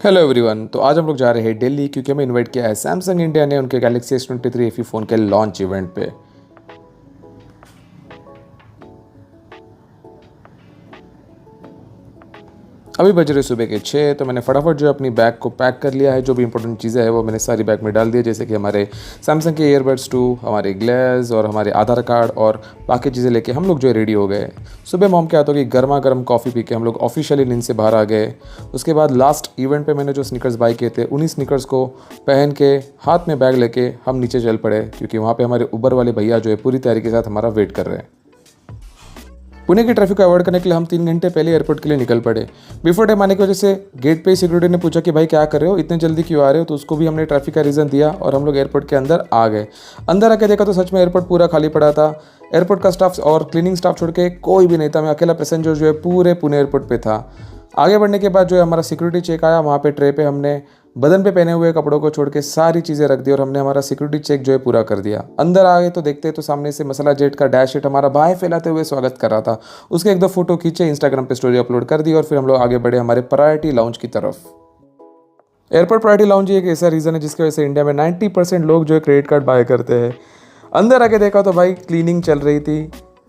Hello everyone. तो आज हम लोग जा रहे हैं दिल्ली क्योंकि हमें इनवाइट किया है सैमसंग इंडिया ने उनके गैलेक्सी S23 FE फ़ोन के लॉन्च इवेंट पे। अभी बज रहे सुबह के 6, तो मैंने फटाफट जो अपनी बैग को पैक कर लिया है। जो भी इंपॉर्टेंट चीज़ें हैं वो मैंने सारी बैग में डाल दी है, जैसे कि हमारे सैमसंग के ईयरबड्स 2, हमारे ग्लेस और हमारे आधार कार्ड और बाकी चीज़ें लेके हम लोग जो है रेडी हो गए। सुबह मॉम के हाथों की गर्मा गर्म कॉफ़ी पी के हम लोग ऑफिशियली नींद से बाहर आ गए। उसके बाद लास्ट इवेंट पे मैंने जो स्नीकर्स बाई किए थे, उन्हीं स्नीकर्स को पहन के हाथ में बैग लेके हम नीचे चल पड़े, क्योंकि वहाँ पे हमारे उबर वाले भैया जो है पूरी तैयारी के साथ हमारा वेट कर रहे हैं। पुणे की ट्रैफिक को अवॉइड करने के लिए हम 3 घंटे पहले एयरपोर्ट के लिए निकल पड़े। बिफोर टाइम आने की वजह से गेट पे ही सिक्योरिटी ने पूछा कि भाई क्या कर रहे हो, इतने जल्दी क्यों आ रहे हो, तो उसको भी हमने ट्रैफिक का रीज़न दिया और हम लोग एयरपोर्ट के अंदर आ गए। अंदर आके देखा तो सच में एयरपोर्ट पूरा खाली पड़ा था। एयरपोर्ट का स्टाफ और क्लीनिंग स्टाफ छोड़ के कोई भी नहीं था। मैं अकेला पैसेंजर जो है पूरे पुणे एयरपोर्ट पे था। आगे बढ़ने के बाद जो है हमारा सिक्योरिटी चेक आया। वहाँ पे ट्रे पे हमने बदन पे पहने हुए कपड़ों को छोड़ के सारी चीज़ें रख दी और हमने हमारा सिक्योरिटी चेक जो है पूरा कर दिया। अंदर आ गए तो देखते तो सामने से मसाला जेट का डैश शीट हमारा बाहें फैलाते हुए स्वागत कर रहा था। उसके 1-2 फोटो खींचे, इंस्टाग्राम पे स्टोरी अपलोड कर दी और फिर हम लोग आगे बढ़े हमारे प्रायोरिटी लाउंज की तरफ। एयरपोर्ट प्रायोरिटी लाउंज एक ऐसा रीज़न है जिसकी वजह से इंडिया में 90% लोग जो है क्रेडिट कार्ड बाय करते हैं। अंदर आके देखा तो भाई क्लीनिंग चल रही थी।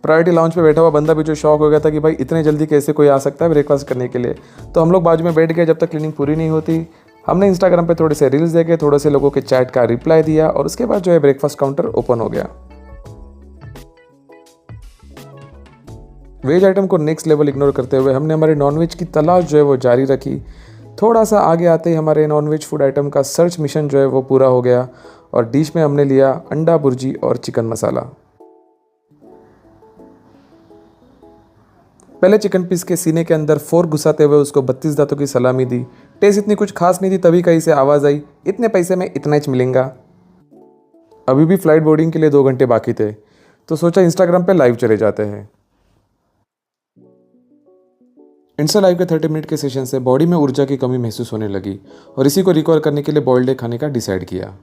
प्रायोरिटी लाउंज पे बैठा हुआ बंदा भी जो शॉक हो गया था कि भाई इतने जल्दी कैसे कोई आ सकता है ब्रेकफास्ट करने के लिए। तो हम लोग बाजू में बैठ गए जब तक क्लीनिंग पूरी नहीं होती। हमने इंस्टाग्राम पे थोड़े से रील्स देखे, थोड़े से लोगों के चैट का रिप्लाई दिया और उसके बाद जो है ब्रेकफास्ट काउंटर ओपन हो गया। वेज आइटम को नेक्स्ट लेवल इग्नोर करते हुए हमने हमारे नॉनवेज की तलाश जो है वो जारी रखी। थोड़ा सा आगे आते ही हमारे नॉनवेज फूड आइटम का सर्च मिशन जो है वो पूरा हो गया और डिश में हमने लिया अंडा भुर्जी और चिकन मसाला। पहले चिकन पीस के सीने के अंदर फोर्क घुसाते हुए उसको 32 दांतों की सलामी दी। टेस्ट इतनी कुछ खास नहीं थी, तभी कहीं से आवाज़ आई, इतने पैसे में इतना ही मिलेगा। अभी भी फ्लाइट बोर्डिंग के लिए 2 घंटे बाकी थे, तो सोचा इंस्टाग्राम पे लाइव चले जाते हैं। इंस्टा लाइव के 30 मिनट के सेशन से बॉडी में ऊर्जा की कमी महसूस होने लगी और इसी को रिकवर करने के लिए बॉइल्ड एग खाने का डिसाइड किया।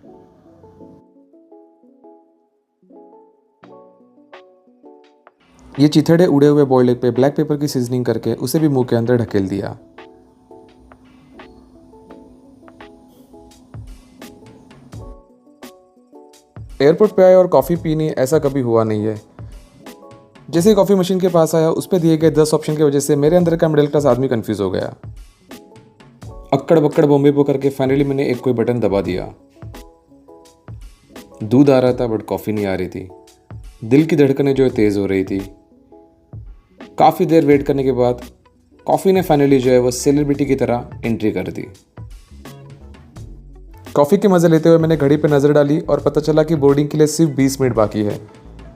ये चिथड़े उड़े हुए बॉइल्ड एग पे ब्लैक पेपर की सीजनिंग करके उसे भी मुंह के अंदर ढकेल दिया। एयरपोर्ट पे आए और कॉफ़ी पीनी, ऐसा कभी हुआ नहीं है। जैसे ही कॉफ़ी मशीन के पास आया, उस पर दिए गए 10 ऑप्शन की वजह से मेरे अंदर का मिडिल क्लास आदमी कंफ्यूज हो गया। अक्कड़ बक्कड़ बॉम्बे पो करके फाइनली मैंने एक कोई बटन दबा दिया। दूध आ रहा था बट कॉफ़ी नहीं आ रही थी। दिल की धड़कनें जो है तेज़ हो रही थी। काफ़ी देर वेट करने के बाद कॉफ़ी ने फाइनली जो है वो सेलिब्रिटी की तरह एंट्री कर दी। कॉफ़ी के मज़े लेते हुए मैंने घड़ी पे नज़र डाली और पता चला कि बोर्डिंग के लिए सिर्फ 20 मिनट बाकी है।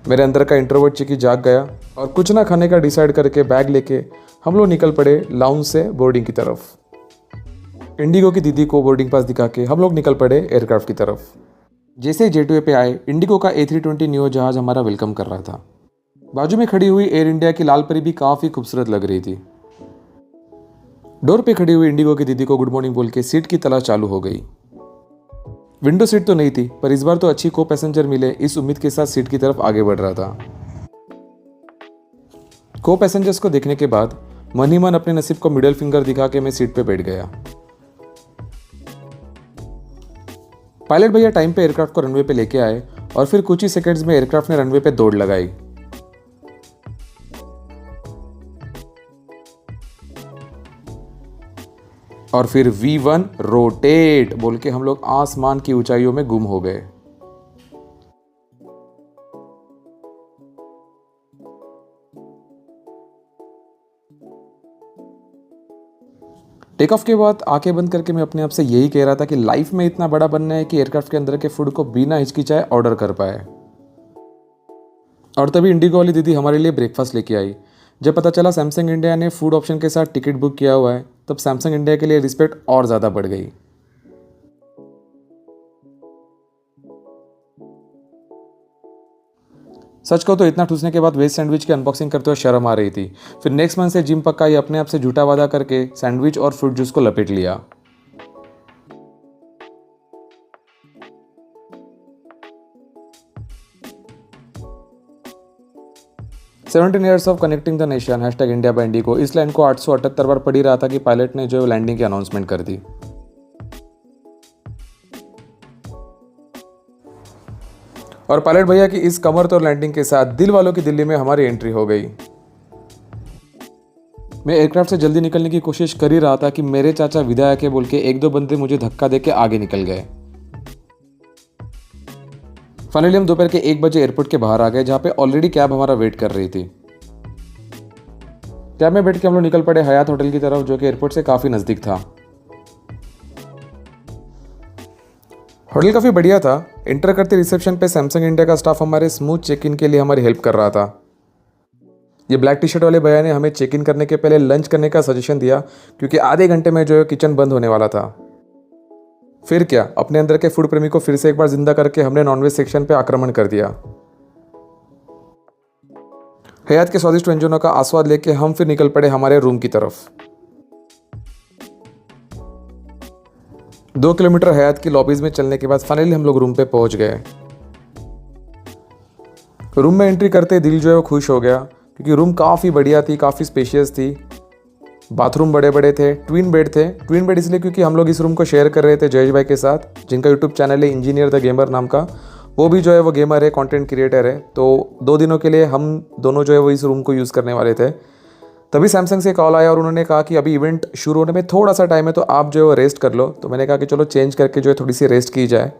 मेरे अंदर का इंट्रोवर्ट चिकी जाग गया और कुछ ना खाने का डिसाइड करके बैग लेके हम लोग निकल पड़े लाउंज से बोर्डिंग की तरफ। इंडिगो की दीदी को बोर्डिंग पास दिखा के हम लोग निकल पड़े एयरक्राफ्ट की तरफ। जैसे ही J2A पे आए, इंडिगो का A320 नियो जहाज़ हमारा वेलकम कर रहा था। बाजू में खड़ी हुई एयर इंडिया की लाल परी भी काफ़ी खूबसूरत लग रही थी। डोर पे खड़ी हुई इंडिगो की दीदी को गुड मॉर्निंग बोल के सीट की तलाश चालू हो गई। विंडो सीट तो नहीं थी, पर इस बार तो अच्छी को पैसेंजर मिले, इस उम्मीद के साथ सीट की तरफ आगे बढ़ रहा था। को पैसेंजर्स को देखने के बाद मन ही मन अपने नसीब को मिडिल फिंगर दिखा के मैं सीट पे बैठ गया। पायलट भैया टाइम पे एयरक्राफ्ट को रनवे पे लेके आए और फिर कुछ ही सेकंड्स में एयरक्राफ्ट ने रनवे पे दौड़ लगाई। और फिर V1 रोटेट बोल के हम लोग आसमान की ऊंचाइयों में गुम हो गए। टेक ऑफ के बाद आंखें बंद करके मैं अपने आप से यही कह रहा था कि लाइफ में इतना बड़ा बनना है कि एयरक्राफ्ट के अंदर के फूड को बिना हिचकिचाए ऑर्डर कर पाए। और तभी इंडिगो वाली दीदी हमारे लिए ब्रेकफास्ट लेके आई। जब पता चला सैमसंग इंडिया ने फूड ऑप्शन के साथ टिकट बुक किया हुआ है, तब सैमसंग इंडिया के लिए रिस्पेक्ट और ज़्यादा बढ़ गई। सच कहो तो इतना ठूसने के बाद वेज सैंडविच की अनबॉक्सिंग करते हुए शर्म आ रही थी। फिर नेक्स्ट मंथ से जिम पक्का ही अपने आप से झूठा वादा करके सैंडविच और फ्रूट जूस को लपेट लिया। Seventeen years of connecting the nation #India by Indigo, इस लाइन को 878 बार पढ़ ही रहा था कि पायलट ने जो लैंडिंग की अनाउंसमेंट कर दी। और पायलट भैया की इस कमर तोड़ लैंडिंग के साथ दिल वालों की दिल्ली में हमारी एंट्री हो गई। मैं एयरक्राफ्ट से जल्दी निकलने की कोशिश कर ही रहा था कि मेरे चाचा विधायक है बोल के एक दो बंदे मुझे धक्का देके आगे निकल गए। फाइनली हम दोपहर के 1 बजे एयरपोर्ट के बाहर आ गए, जहाँ पे ऑलरेडी कैब हमारा वेट कर रही थी। कैब में बैठ के हम लोग निकल पड़े हयात होटल की तरफ, जो कि एयरपोर्ट से काफ़ी नज़दीक था। होटल काफ़ी बढ़िया था। एंटर करते रिसेप्शन पे सैमसंग इंडिया का स्टाफ हमारे स्मूथ चेक इन के लिए हमारी हेल्प कर रहा था। ये ब्लैक टी शर्ट वाले भैया ने हमें चेक इन करने के पहले लंच करने का सजेशन दिया, क्योंकि आधे घंटे में जो है किचन बंद होने वाला था। फिर क्या, अपने अंदर के फूड प्रेमी को फिर से एक बार जिंदा करके हमने नॉनवेज सेक्शन पे आक्रमण कर दिया। हयात के स्वादिष्ट व्यंजनों का आस्वाद लेके हम फिर निकल पड़े हमारे रूम की तरफ। 2 किलोमीटर हयात की लॉबीज में चलने के बाद फाइनली हम लोग रूम पे पहुंच गए। रूम में एंट्री करते दिल जो है वो खुश हो गया, क्योंकि रूम काफ़ी बढ़िया थी, काफ़ी स्पेशियस थी। बाथरूम बड़े बड़े थे, ट्विन बेड थे। ट्विन बेड इसलिए क्योंकि हम लोग इस रूम को शेयर कर रहे थे जयेश भाई के साथ, जिनका यूट्यूब चैनल है इंजीनियर द गेमर नाम का। वो भी जो है वो गेमर है, कंटेंट क्रिएटर है। तो 2 दिनों के लिए हम दोनों जो है वो इस रूम को यूज़ करने वाले थे। तभी सैमसंग से कॉल आया और उन्होंने कहा कि अभी इवेंट शुरू होने में थोड़ा सा टाइम है, तो आप जो है वो रेस्ट कर लो। तो मैंने कहा कि चलो चेंज करके जो है थोड़ी सी रेस्ट की जाए।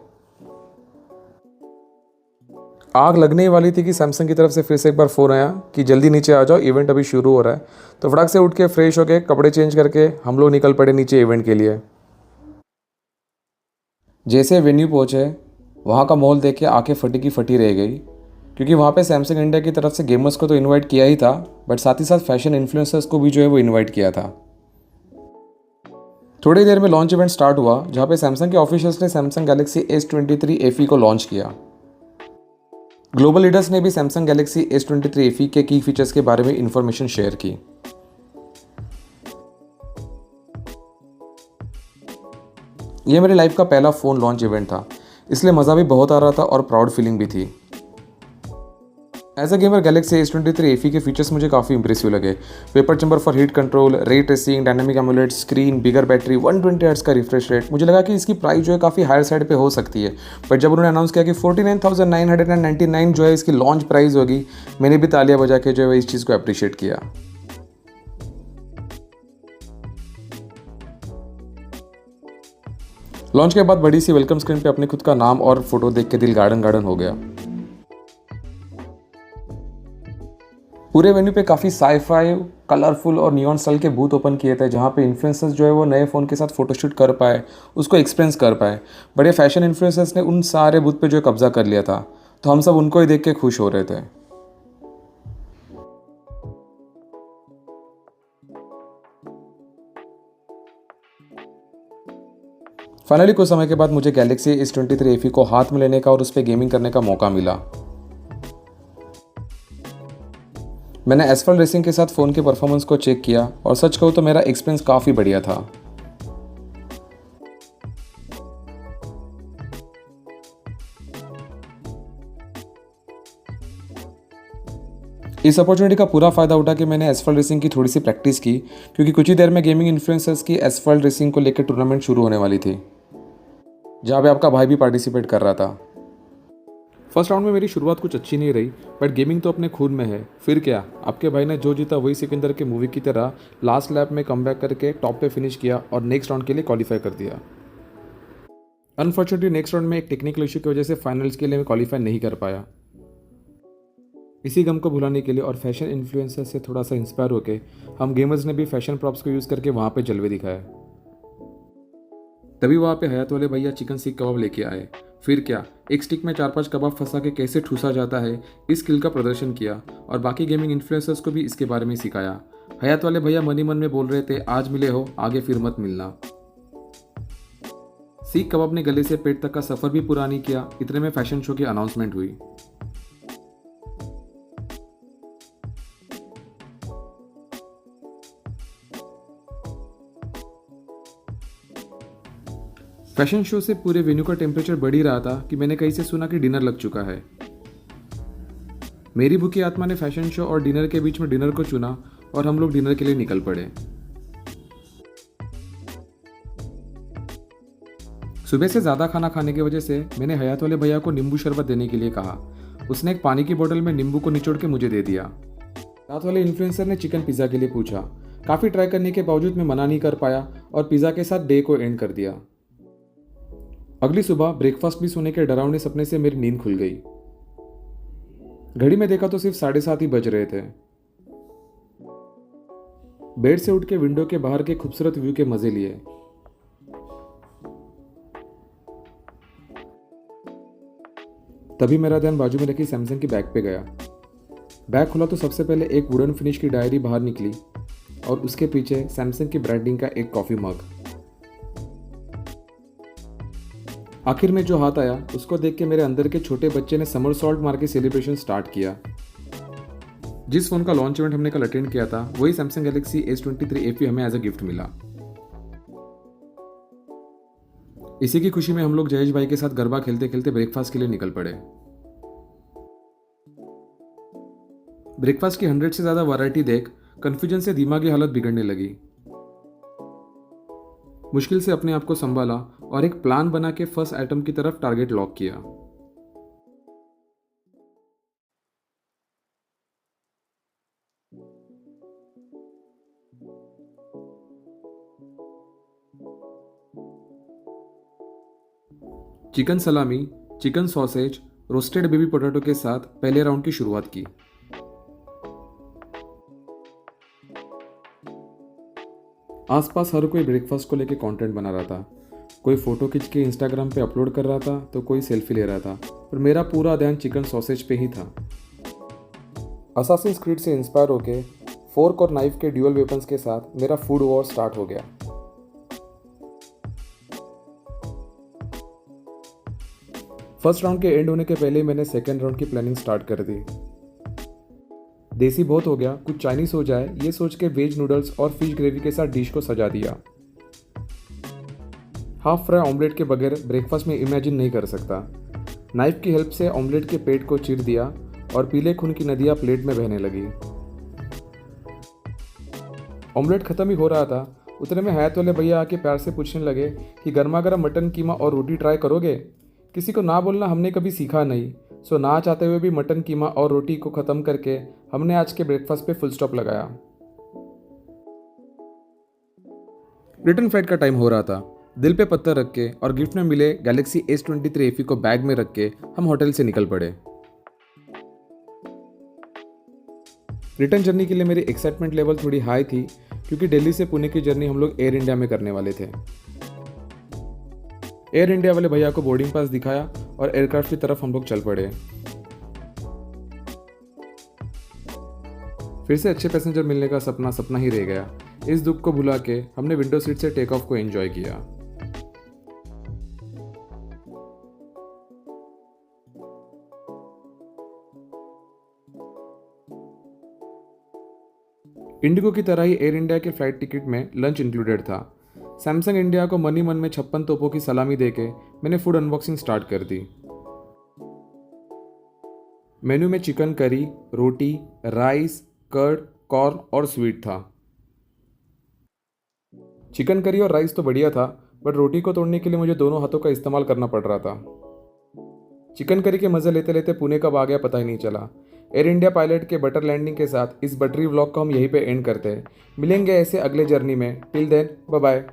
आग लगने ही वाली थी कि सैमसंग की तरफ से फिर से एक बार फ़ोन आया कि जल्दी नीचे आ जाओ, इवेंट अभी शुरू हो रहा है। तो फटाक से उठ के फ्रेश होके कपड़े चेंज करके हम लोग निकल पड़े नीचे इवेंट के लिए। जैसे वेन्यू पहुँचे, वहाँ का माहौल देख के आंखें फटी की फटी रह गई, क्योंकि वहाँ पे सैमसंग इंडिया की तरफ से गेमर्स को तो इनवाइट किया ही था, बट साथ ही साथ फैशन इन्फ्लुएंसर्स को भी जो है वो इनवाइट किया था। थोड़ी देर में लॉन्च इवेंट स्टार्ट हुआ, जहाँ पे सैमसंग के ऑफिशियल्स ने सैमसंग गैलेक्सी S23 FE को लॉन्च किया। ग्लोबल लीडर्स ने भी सैमसंग गैलेक्सी S23 FE के की फीचर्स के बारे में इंफॉर्मेशन शेयर की। यह मेरी लाइफ का पहला फ़ोन लॉन्च इवेंट था, इसलिए मज़ा भी बहुत आ रहा था और प्राउड फीलिंग भी थी। As a gamer Galaxy S23 FE के फीचर्स मुझे काफ़ी इंप्रेसिव लगे। Vapour chamber for heat control, ray tracing, dynamic AMOLED screen, bigger battery, 120 hertz का रिफ्रेश रेट। मुझे लगा कि इसकी प्राइस जो है काफ़ी हायर साइड पे हो सकती है, बट जब उन्होंने अनाउंस किया कि 49,999 जो है इसकी लॉन्च प्राइस होगी, मैंने भी तालियां बजा के जो है इस चीज़ को अप्रिशिएट किया। लॉन्च के बाद बड़ी सी वेलकम स्क्रीन पे अपने खुद का नाम और फोटो देख के दिल गार्डन गार्डन हो गया। पूरे वेन्यू पे काफ़ी साईफाई, कलरफुल और नियॉन स्टाइल के बूथ ओपन किए थे, जहाँ पे इन्फ्लुएंसर्स जो है वो नए फ़ोन के साथ फोटोशूट कर पाए, उसको एक्सपीरियंस कर पाए। बड़े फैशन इन्फ्लुएंसर्स ने उन सारे बूथ पे जो है कब्जा कर लिया था, तो हम सब उनको ही देख के खुश हो रहे थे। फाइनली कुछ समय के बाद मुझे गैलेक्सी S23 FE को हाथ में लेने का और उस पर गेमिंग करने का मौका मिला। मैंने एसफॉल्ट रेसिंग के साथ फ़ोन के परफॉर्मेंस को चेक किया, और सच कहूँ तो मेरा एक्सपीरियंस काफ़ी बढ़िया था। इस अपॉर्चुनिटी का पूरा फ़ायदा उठा के मैंने एसफॉल्ट रेसिंग की थोड़ी सी प्रैक्टिस की, क्योंकि कुछ ही देर में गेमिंग इन्फ्लुएंसर्स की एसफॉल्ट रेसिंग को लेकर टूर्नामेंट शुरू होने वाली थी, जहाँ पे आपका भाई भी पार्टिसिपेट कर रहा था। फर्स्ट राउंड में मेरी शुरुआत कुछ अच्छी नहीं रही, बट गेमिंग तो अपने खून में है। फिर क्या, आपके भाई ने जो जीता वही सिकंदर के मूवी की तरह लास्ट लैप में कमबैक करके टॉप पे फिनिश किया और नेक्स्ट राउंड के लिए क्वालिफाई कर दिया। अनफॉर्चुनेटली नेक्स्ट राउंड में एक टेक्निकल इशू की वजह से फाइनल्स के लिए मैं क्वालिफाई नहीं कर पाया। इसी गम को भुलाने के लिए और फैशन इन्फ्लुएंसर से थोड़ा सा इंस्पायर होकर हम गेमर्स ने भी फैशन प्रॉप्स को यूज़ करके वहाँ पे जलवे दिखाया। तभी वहाँ पे हयात वाले भैया चिकन सीख कबाब लेके आए। फिर क्या, एक स्टिक में 4-5 कबाब फंसा के कैसे ठूसा जाता है, इस स्किल का प्रदर्शन किया और बाकी गेमिंग इन्फ्लुएंसर्स को भी इसके बारे में सिखाया। हयात वाले भैया मन ही मन में बोल रहे थे, आज मिले हो आगे फिर मत मिलना। सीख कबाब ने गले से पेट तक का सफ़र भी पूरा नहीं किया, इतने में फैशन शो की अनाउंसमेंट हुई। फैशन शो से पूरे वेन्यू का टेम्परेचर बढ़ ही रहा था कि मैंने कहीं से सुना कि डिनर लग चुका है। मेरी भूखी आत्मा ने फैशन शो और डिनर के बीच में डिनर को चुना और हम लोग डिनर के लिए निकल पड़े। सुबह से ज़्यादा खाना खाने की वजह से मैंने हयात वाले भैया को नींबू शरबत देने के लिए कहा। उसने एक पानी की बोतल में नींबू को निचोड़ के मुझे दे दिया। साथ वाले इन्फ्लुएंसर ने चिकन पिज़्ज़ा के लिए पूछा। काफ़ी ट्राई करने के बावजूद मैं मना नहीं कर पाया और पिज़्ज़ा के साथ डे को एंड कर दिया। अगली सुबह ब्रेकफास्ट भी सोने के डरावने सपने से मेरी नींद खुल गई। घड़ी में देखा तो सिर्फ 7:30 ही बज रहे थे। बेड से उठ के विंडो के बाहर के खूबसूरत व्यू के मजे लिए। तभी मेरा ध्यान बाजू में रखी सैमसंग की बैग पे गया। बैग खुला तो सबसे पहले एक वुडन फिनिश की डायरी बाहर निकली और उसके पीछे सैमसंग की ब्रांडिंग का एक कॉफी मग। आखिर में जो हाथ आया उसको देख के मेरे अंदर के छोटे बच्चे ने समर सॉल्ट मार के सेलिब्रेशन स्टार्ट किया। जिस फोन का लॉन्च इवेंट हमने कल अटेंड किया था वही सैमसंग गैलेक्सी S23 FE हमें एज अ गिफ्ट मिला। इसी की खुशी में हम लोग जयेश भाई के साथ गरबा खेलते खेलते ब्रेकफास्ट के लिए निकल पड़े। ब्रेकफास्ट की 100 से ज्यादा वैरायटी देख कंफ्यूजन से दिमागी हालत बिगड़ने लगी। मुश्किल से अपने आप को संभाला और एक प्लान बना के फर्स्ट आइटम की तरफ टारगेट लॉक किया। Chicken salami, chicken sausage, roasted baby potato के साथ पहले राउंड की शुरुआत की। आसपास हर कोई ब्रेकफास्ट को लेके कंटेंट बना रहा था। कोई फोटो खींच के इंस्टाग्राम पे अपलोड कर रहा था तो कोई सेल्फी ले रहा था, पर मेरा पूरा ध्यान चिकन सॉसेज पे ही था। असासिन्स क्रीड से इंस्पायर होके फोर्क और नाइफ के ड्यूअल वेपन्स के साथ मेरा फूड वॉर स्टार्ट हो गया। फर्स्ट राउंड के एंड होने के पहले मैंने सेकेंड राउंड की प्लानिंग स्टार्ट कर दी। देसी बहुत हो गया, कुछ चाइनीज हो जाए ये सोच के वेज नूडल्स और फिश ग्रेवी के साथ डिश को सजा दिया। हाफ फ्राई ऑमलेट के बगैर ब्रेकफास्ट में इमेजिन नहीं कर सकता। नाइफ की हेल्प से ऑमलेट के पेट को चीर दिया और पीले खून की नदियां प्लेट में बहने लगी। ऑमलेट खत्म ही हो रहा था, उतने में हयात वाले भैया आके प्यार से पूछने लगे कि गर्मा गर्म मटन कीमा और रोटी ट्राई करोगे। किसी को ना बोलना हमने कभी सीखा नहीं, सो ना चाहते हुए भी मटन कीमा और रोटी को ख़त्म करके हमने आज के ब्रेकफास्ट पे फुल स्टॉप लगाया। रिटर्न फ्लाइट का टाइम हो रहा था। दिल पे पत्थर रख के और गिफ्ट में मिले गैलेक्सी S23 FE को बैग में रख के हम होटल से निकल पड़े। रिटर्न जर्नी के लिए मेरी एक्साइटमेंट लेवल थोड़ी हाई थी क्योंकि दिल्ली से पुणे की जर्नी हम लोग एयर इंडिया में करने वाले थे। एयर इंडिया वाले भैया को बोर्डिंग पास दिखाया और एयरक्राफ्ट की तरफ हम लोग चल पड़े। फिर से अच्छे पैसेंजर मिलने का सपना सपना ही रह गया। इस दुख को भुला के हमने विंडो सीट से टेक ऑफ को एंजॉय किया। इंडिगो की तरह ही एयर इंडिया के फ्लाइट टिकट में लंच इंक्लूडेड था। सैमसंग इंडिया को मनी मन में 56 तोपों की सलामी देके मैंने फूड अनबॉक्सिंग स्टार्ट कर दी। मेन्यू में चिकन करी, रोटी, राइस, कर्ड, कॉर्न और स्वीट था। चिकन करी और राइस तो बढ़िया था, बट रोटी को तोड़ने के लिए मुझे दोनों हाथों का इस्तेमाल करना पड़ रहा था। चिकन करी के मजे लेते लेते पुणे कब आ गया पता ही नहीं चला। एयर इंडिया पायलट के बटर लैंडिंग के साथ इस बटरी व्लॉग को हम यहीं पे एंड करते हैं। मिलेंगे ऐसे अगले जर्नी में। Till then bye bye.